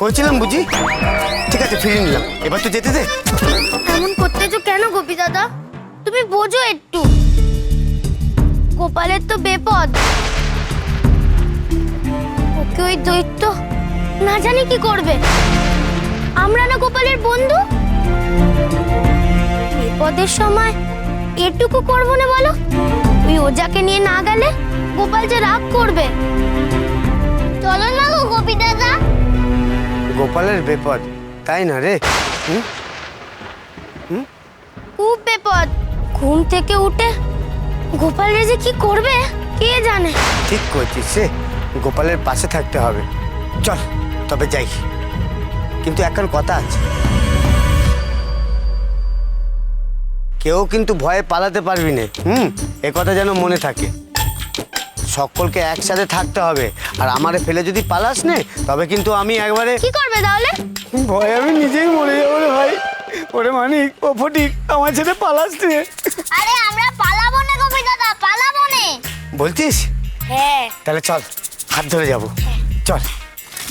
কইছিলাম বুঝি। ঠিক আছে ফিরিয়ে নিলাম, এবার তো যেতে দে। এমন করতেছো কেন গোপী দাদা? তুমি বোঝো একটু, গোপালের তো বেপদ। ওকে ওই দৈত্য না জানি কি করবে। আমরা না গোপালের বন্ধু? বিপদের সময় এটুকু করবো না বলো? ওই ওজাকে নিয়ে না গেলে গোপাল যে রাগ করবে। চলো না গো গোপী দাদা। গোপালের বিপদ, তাই না রে? খুব বিপদ। ঘুম থেকে উঠে গোপালের যে কি করবে কে জানে। ঠিক কইছিস রে, গোপালের পাশে থাকতে হবে। চল তবে যাই, কিন্তু এখন কথা আছে। কেউ কিন্তু ভয়ে পালাতে পারবি না। এ কথা যেন মনে থাকে। সকলকে একসাথে থাকতে হবে, আর আমারে ফেলে যদি পালাস নে তবে কিন্তু আমি একবারে। কি করবে তাহলে? ভয় আমি নিজেই মরে যাবো রে ভাই। ওরে মানিক, ও ফটিক, আমার ছেলে পালাস নে। আরে আমরা পালাবো না গোপী দাদা, পালাবো না। বলছিস? হ্যাঁ। তাহলে চল, হাত ধরে যাবো। চল।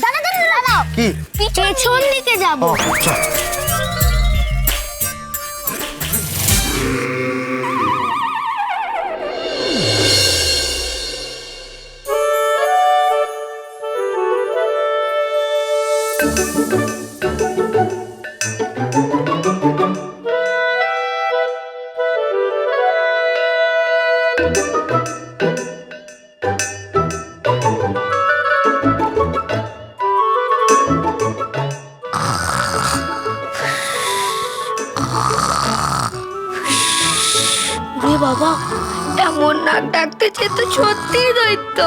দাদা দাদা দাদা, কি? পেছন দিকে যাবো। ও চল। রে বাবা, এমন নাক ডাকতেছে তো সত্যিই দৈত্য।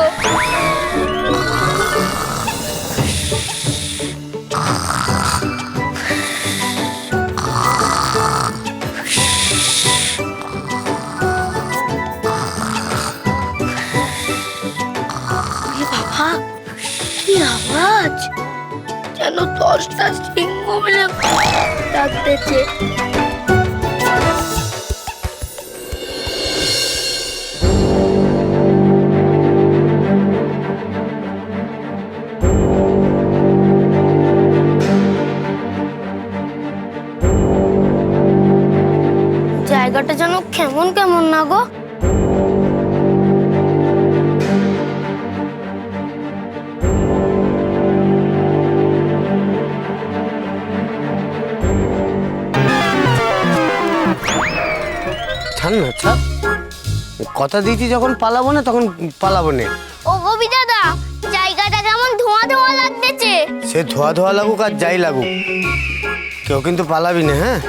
রে বাবা, কি আওয়াজ! যেন 10টা সিংহ মিলে ডাকতেছে। জায়গাটা যেন কেমন কেমন না গো। ছাড় না, ছাড়। কথা দিয়েছি যখন পালাবো না তখন পালাবো না। ও গোপী দাদা, জায়গাটা কেমন ধোঁয়া ধোঁয়া লাগতেছে। সে ধোয়া ধোয়া লাগুক আর যাই লাগুক, কেউ কিন্তু পালাবি না। হ্যাঁ,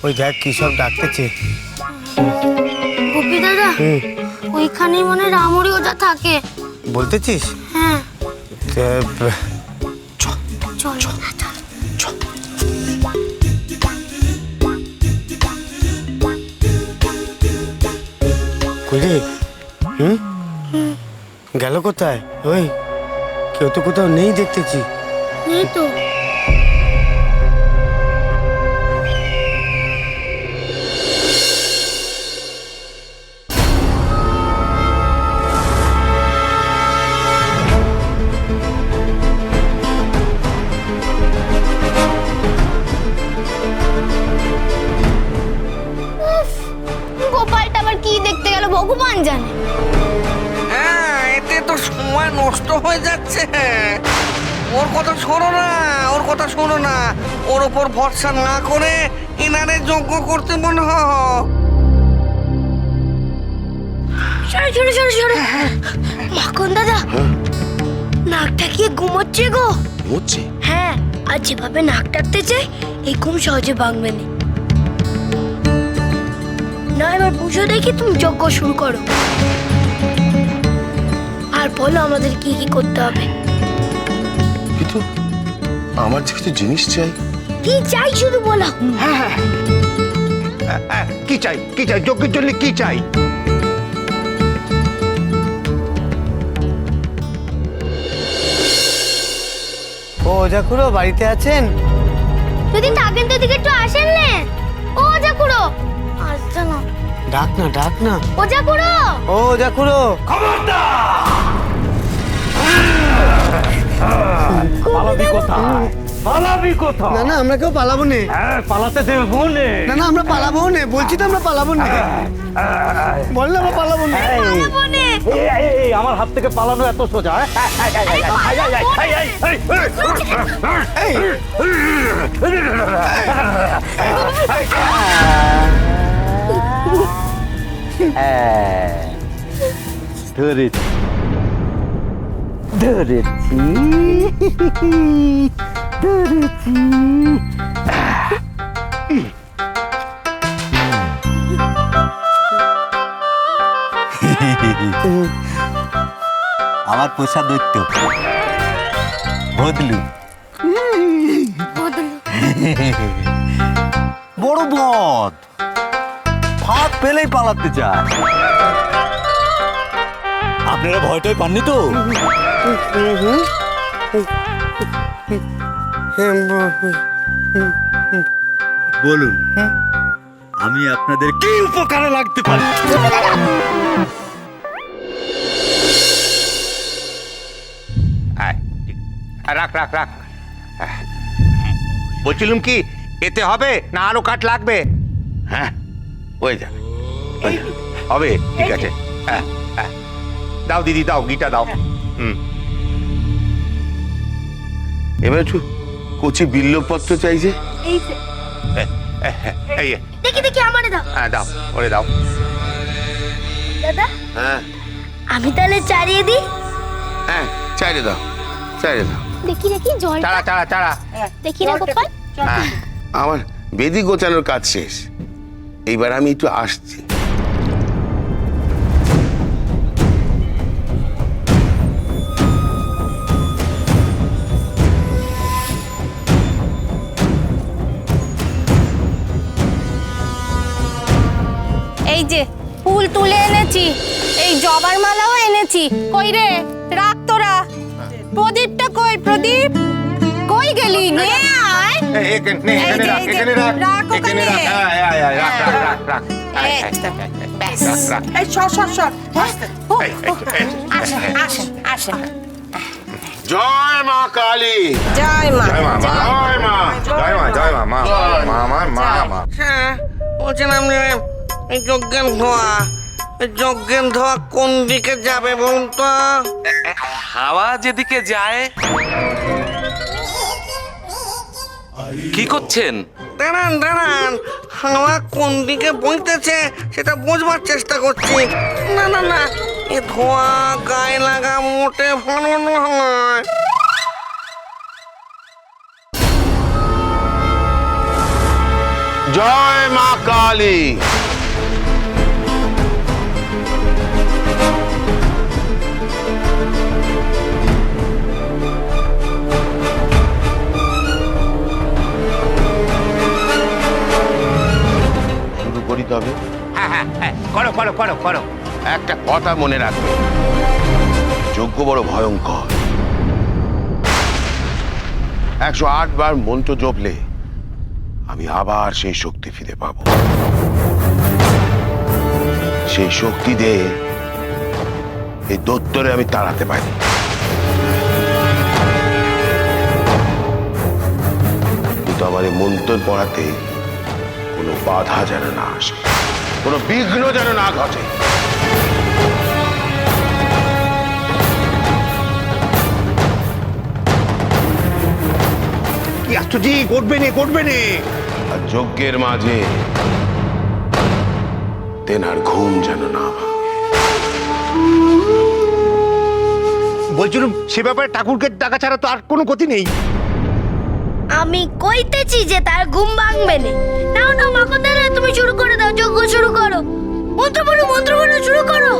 ওই দেখ কি সব ডাকতেছে। গোপী দাদা, ওইখানে মনে রামুরি ওজা থাকে। বলতেছিস? হ্যাঁ। চল চল চল। চল। কই রে? গেল কোথায়? ওই কেউ তো কোথাও নেই দেখতেছি। নেই তো। গোপালটা আবার কি দেখতে গেল ভগবান জানে। হ্যাঁ, এতে তো সময় নষ্ট হয়ে যাচ্ছে। ওর কথা শোনো না, ওর কথা শোনো না। ওর ওপর ভরসা না করে ইনারে যজ্ঞ করতে মনে হয়। সরে সরে সরে সরে। মাখন দাদা, নাকটা কি ঘুমোচ্ছে গো? হচ্ছে হ্যাঁ, আর যেভাবে নাক ডাকতেছে এই ঘুম সহজে ভাঙবে না। না এবার বুঝো দেখি, তুমি যজ্ঞ শুরু করো আর বলো আমাদের কি কি করতে হবে। কিন্তু আমার যে কিছু জিনিস চাই। কি চাই শুধু বলো। কি চাই? কি চাই? যজ্ঞের জন্য কি চাই? ও ওজাকুড়ো বাড়িতে আছেন? যদি থাকেন তো দিকে একটু আসেন না। ও ওজাকুড়ো, আসছে না। ডাক না, ডাক না। ওজাকুড়ো, ও ওজাকুড়ো। পালাবি কোথায়? পালাবি কোথায়? না না আমরা কেউ পালাবো না। হ্যাঁ, পালাতে দেবো নে। না না আমরা পালাবো না, বলছি তো আমরা পালাবো না। বল না আমরা পালাবো না। এই, আমার হাত থেকে পালানো এত সোজা? ধরেছি ধরেছি ধরেছি। আমার পোষা দৈত্য বদলু, বড় বদ, ফাঁক পেলেই পালাতে চায়। আপনারা ভয়টাই পাননি তো? বলুন, আমি আপনাদের কি উপকারে লাগতে পারি? রাখ রাখ রাখ। বলছিলাম কি, এতে হবে না আরো কাঠ লাগবে? হ্যাঁ হয়ে যাবে, হবে, ঠিক আছে। হ্যাঁ হ্যাঁ, দাও দিদি, দাও গিটা দাও। এবার কচি বিল্লপত্র চাইছে। এই যে এই দেখি দেখি আমারে দাও। হ্যাঁ দাও, ওরে দাও। দাদা হ্যাঁ আমি তাহলে চারিয়ে দিই। হ্যাঁ, চাইরে দাও, চাইরে দাও। দেখি দেখি জল চারা চারা চারা। দেখি না গোপাল। হ্যাঁ আমার বেদি গোছানোর কাজ শেষ, এইবার আমি একটু আসছি। এই যে ফুল তুলে এনেছি, এই জবার মালাও এনেছি। কই রে, রাখ তোরা। প্রদীপটা কই? প্রদীপ কই গেলি? নে আয়। এখানে এই যে, রাখ, এই যে, এখানে রাখ, রাখ এখানে ওখানে। রাখ। হ্যাঁ, হ্যাঁ, হ্যাঁ, রাখ, রাখ, রাখ, রাখ। এই, ব্যাস। এই সর সর সর। আসেন আসেন আসেন। জয় মা কালী। জয় মা। জয় মা, জয় মা, জয় মা, জয় মা, মা, মা, মা, মা, মা। হ্যাঁ, বলছিলাম যে এই যজ্ঞের ধোয়া, এই যজ্ঞের ধোয়া কোন দিকে যাবে বলুন তো? হাওয়া যেদিকে যায়। কি করছেন? দাঁড়ান দাঁড়ান, হাওয়া কোন দিকে বইতেছে সেটা বোঝবার চেষ্টা করছি। না না না, এ ধোয়া গায়ে লাগা মোটে ভালো নয়। জয় মা কালী। শুরু করি তবে। হ্যাঁ, হ্যাঁ, হ্যাঁ, করো করো করো করো। একটা কথা মনে রাখবে, যজ্ঞ বড় ভয়ঙ্কর। 108 বার মন্ত্র জপলে আমি আবার সেই শক্তি ফিরে পাবো। সেই শক্তি দিয়ে এই দৈত্যরে আমি তাড়াতে পারি। কিন্তু আমার এই মন্ত্র পড়াতে কোনো বাধা যেন না আসে, কোনো বিঘ্ন যেন না ঘটে। কি আশ্চর্য, করবে নে, করবে নে। আর যজ্ঞের মাঝে তেনার ঘুম যেন না ভাঙে। বলছিলাম সে ব্যাপারে ঠাকুরকে ডাকা ছাড়া তো আর কোনো গতি নেই। আমি কইতেছি যে তার ঘুম ভাঙবে না। নাও নাও মাকড়দারা, তুমি শুরু করে দাও, যজ্ঞ শুরু করো। মন্ত্র পড়ো শুরু করো।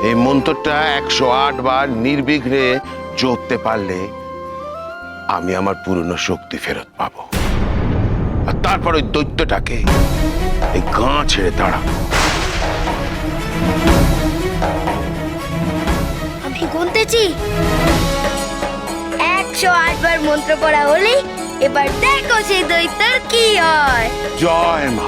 এই মন্ত্রটা 108 বার নির্বিঘ্নে জপতে পারলে আমি আমার পুরনো শক্তি ফেরত পাবো। আর তারপর ওই দৈত্যটাকে এই গাঁ ছেড়ে তাড়াবো। আমি গুনতেছি, 108 বার মন্ত্র পড়া হলে এবার দেখো সেই দৈত্যর কি হয়। জয় মা।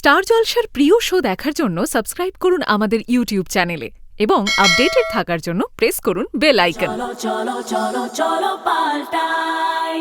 স্টার জলসার প্রিয় শো দেখার জন্য সাবস্ক্রাইব করুন আমাদের ইউটিউব চ্যানেলে এবং আপডেটেড থাকার জন্য প্রেস করুন বেল আইকন। চলো চলো চলো চলো পাল্টাই